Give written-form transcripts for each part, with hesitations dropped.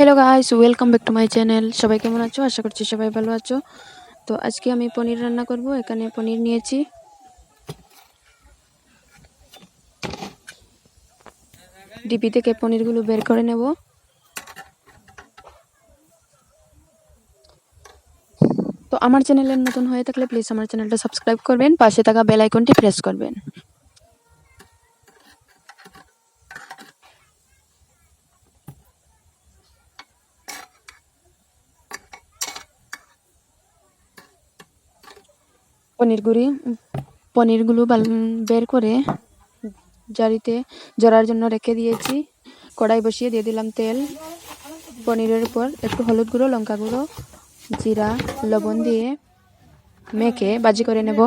Hello guys, welcome back to my channel. সবাই কেমন আছো? আশা করছি সবাই ভালো আছো। তো আজকে আমি পনির রান্না করব। এখানে পনির নিয়েছি। ডিপি থেকে পনিরগুলো বের করে নেব। তো আমার চ্যানেলের নতুন হয়ে থাকলে প্লিজ আমার চ্যানেলটা সাবস্ক্রাইব করবেন, পাশে থাকা বেল আইকনটি প্রেস করবেন। পনিরগুলো বের করে জারিতে জরার জন্য রেখে দিয়েছি। কড়াই বসিয়ে দিয়ে দিলাম তেল। পনিরের উপর একটু হলুদ গুঁড়ো, লঙ্কা গুঁড়ো, জিরা, লবণ দিয়ে মেখে ভাজি করে নেব।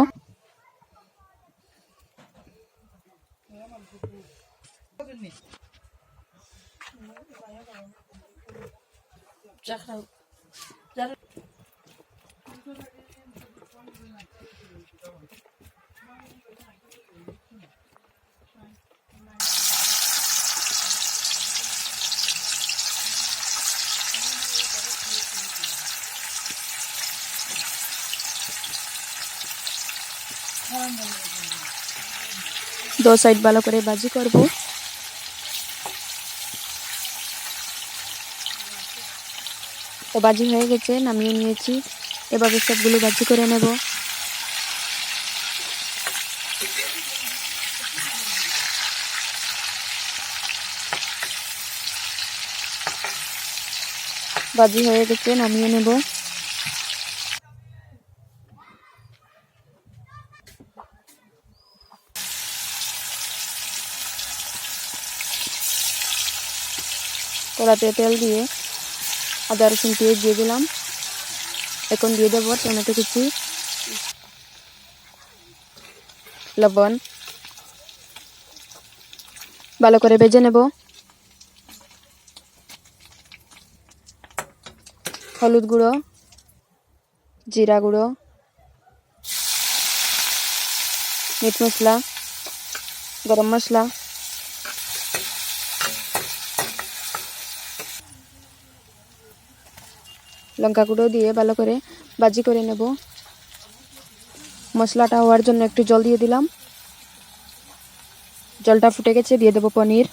দো সাইড ভালো করে ভাজি করব। তো ভাজি হয়ে গেছে, নামিয়ে নিয়েছি। এভাবে সবগুলো ভাজি করে নেব। ভাজি হয়ে গেছে, নামিয়ে নেব। কড়াতে তেল দিয়ে আদা রসুন পেঁয়াজ দিয়ে দিলাম। এখন দিয়ে দেবো টমেটো কুচি, লবণ, ভালো করে ভেজে নেব। হলুদ গুঁড়ো, জিরা গুঁড়ো, মিট মশলা, গরম মশলা, লঙ্কা গুঁড়ো দিয়ে ভালো করে ভাজি করে নেব। মশলাটা হওয়ার জন্য একটু জল দিয়ে দিলাম। জলটা ফুটে গেছে, দিয়ে দেবো পনির।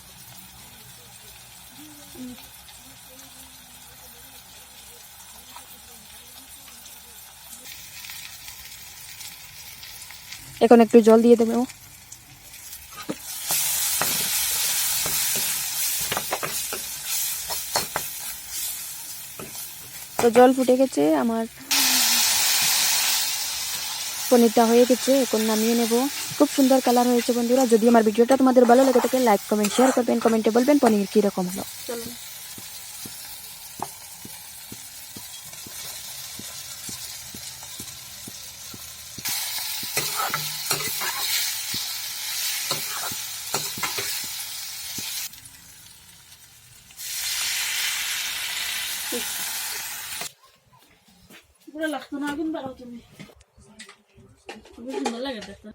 এখন একটু জল দিয়ে দেবো। তো জল ফুটে গেছে, আমার পনিরটা হয়ে গেছে। এখন নামিয়ে নেব। খুব সুন্দর কালার হয়েছে বন্ধুরা। যদি আমার ভিডিওটা তোমাদের ভালো লাগে থাকে লাইক কমেন্ট শেয়ার করবেন, কমেন্টে বলবেন পনির কীরকম হলো। পুরো লাগতো না, আগুন বাড়াও তুমি। খুবই সুন্দর লাগে দেখতে।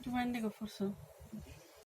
তোমার দেখো ফুরছো।